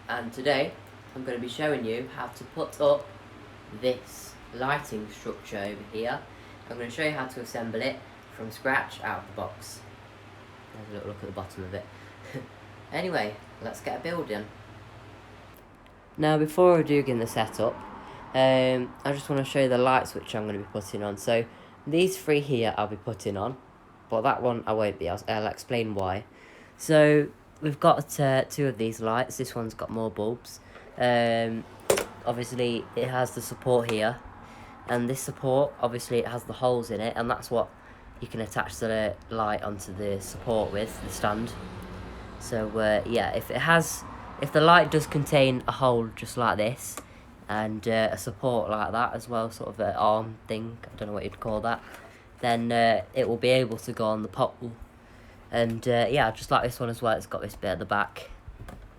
and today I'm going to be showing you how to put up this lighting structure over here. I'm going to show you how to assemble it from scratch out of the box. There's a little look at the bottom of it. Anyway, let's get a building. Now before I do begin the setup, I just want to show you the lights which I'm going to be putting on. So these three here I'll be putting on, but that one I won't be. I'll explain why. So we've got two of these lights. This one's got more bulbs. Obviously it has the support here, and this support, obviously it has the holes in it, and that's what you can attach the light onto the support with, the stand. So yeah, if the light does contain a hole just like this, and a support like that as well, sort of an arm thing, I don't know what you'd call that, then it will be able to go on the pole. And yeah, just like this one as well, it's got this bit at the back,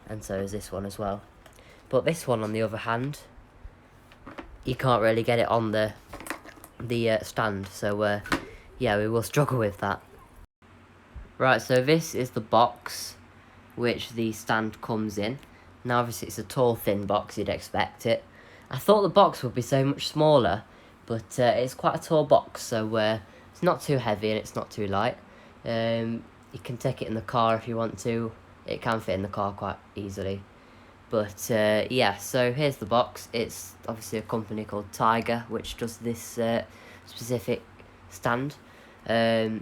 and so is this one as well. But this one, on the other hand, you can't really get it on the stand, so yeah, we will struggle with that. Right, so this is the box which the stand comes in. Now obviously it's a tall, thin box, you'd expect it. I thought the box would be so much smaller, but it's quite a tall box, so it's not too heavy and it's not too light. You can take it in the car if you want to. It can fit in the car quite easily. But yeah, so here's the box. It's obviously a company called Tiger, which does this specific stand. So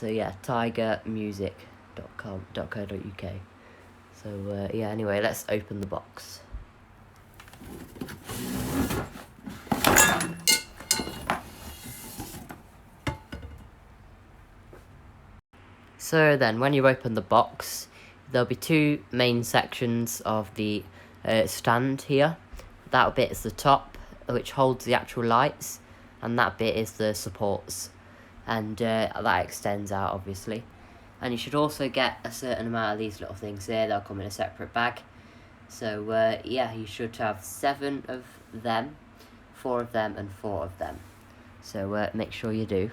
yeah, tigermusic.co.uk. So yeah, anyway, let's open the box. So then, when you open the box, there'll be two main sections of the stand here. That bit is the top, which holds the actual lights, and that bit is the supports, and that extends out obviously. And you should also get a certain amount of these little things here. They'll come in a separate bag. So yeah, you should have 7 of them, 4 of them, and 4 of them. So make sure you do.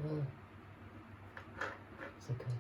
Oh. It's okay.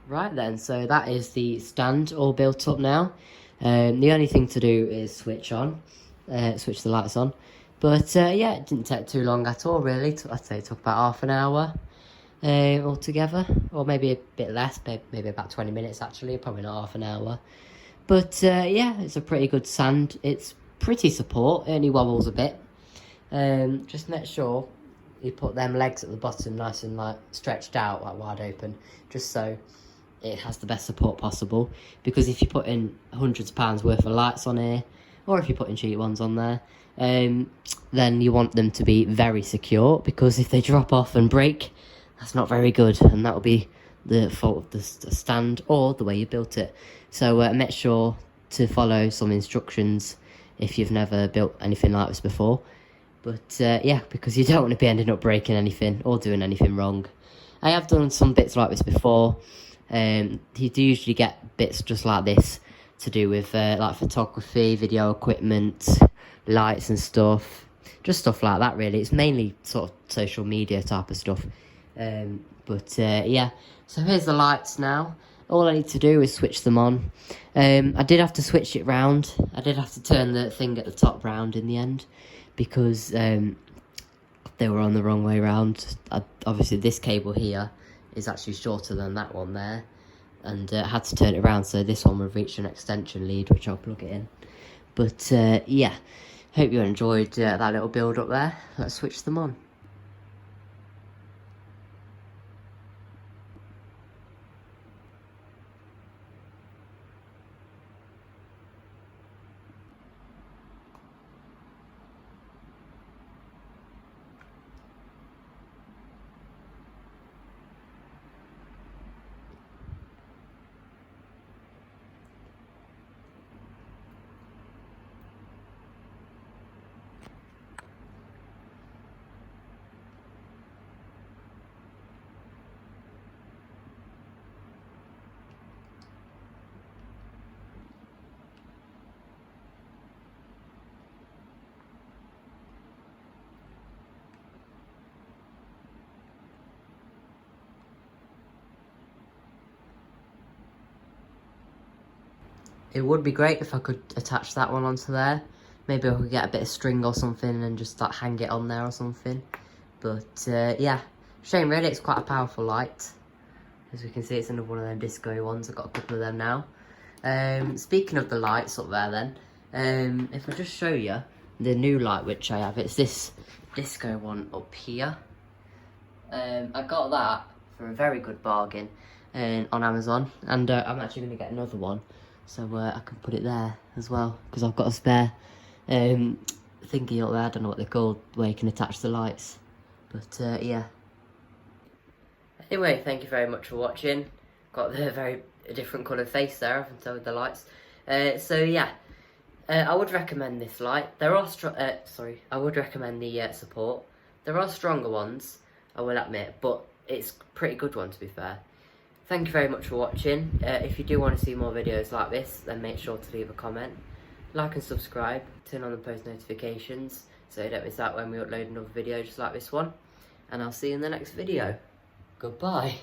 Right then, so that is the stand all built up now. The only thing to do is switch the lights on. But yeah, it didn't take too long at all really. I'd say it took about half an hour altogether. Or maybe a bit less, maybe about 20 minutes actually, probably not half an hour. But yeah, it's a pretty good stand. It's pretty support, it only wobbles a bit. Just make sure you put them legs at the bottom nice and like stretched out, like wide open, just so it has the best support possible. Because if you put in hundreds of pounds worth of lights on here, or if you put in cheap ones on there, then you want them to be very secure, because if they drop off and break, that's not very good, and that will be the fault of the stand or the way you built it. So make sure to follow some instructions if you've never built anything like this before. But yeah, because you don't want to be ending up breaking anything or doing anything wrong. I have done some bits like this before. You do usually get bits just like this to do with like photography, video equipment, lights and stuff. Just stuff like that really. It's mainly sort of social media type of stuff. But yeah, so here's the lights now. All I need to do is switch them on. I did have to switch it round. I did have to turn the thing at the top round in the end, because they were on the wrong way round. Obviously this cable here is actually shorter than that one there, and I had to turn it around so this one would reach an extension lead, which I'll plug it in. But yeah, hope you enjoyed that little build up there. Let's switch them on. It would be great if I could attach that one onto there. Maybe I could get a bit of string or something and just like hang it on there or something. But yeah, shame really, it's quite a powerful light. As we can see, it's another one of them disco ones. I've got a couple of them now. Speaking of the lights up there then, if I just show you the new light which I have, it's this disco one up here. I got that for a very good bargain on Amazon, and I'm actually going to get another one so I can put it there as well, because I've got a spare thingy up there, I don't know what they're called, where you can attach the lights, but yeah. Anyway, thank you very much for watching. Got the very different coloured face there, I can tell with the lights. So yeah, I would recommend this light. There are I would recommend the support. There are stronger ones, I will admit, but it's a pretty good one to be fair. Thank you very much for watching. If you do want to see more videos like this, then make sure to leave a comment, like and subscribe, turn on the post notifications so you don't miss out when we upload another video just like this one. And I'll see you in the next video. Goodbye.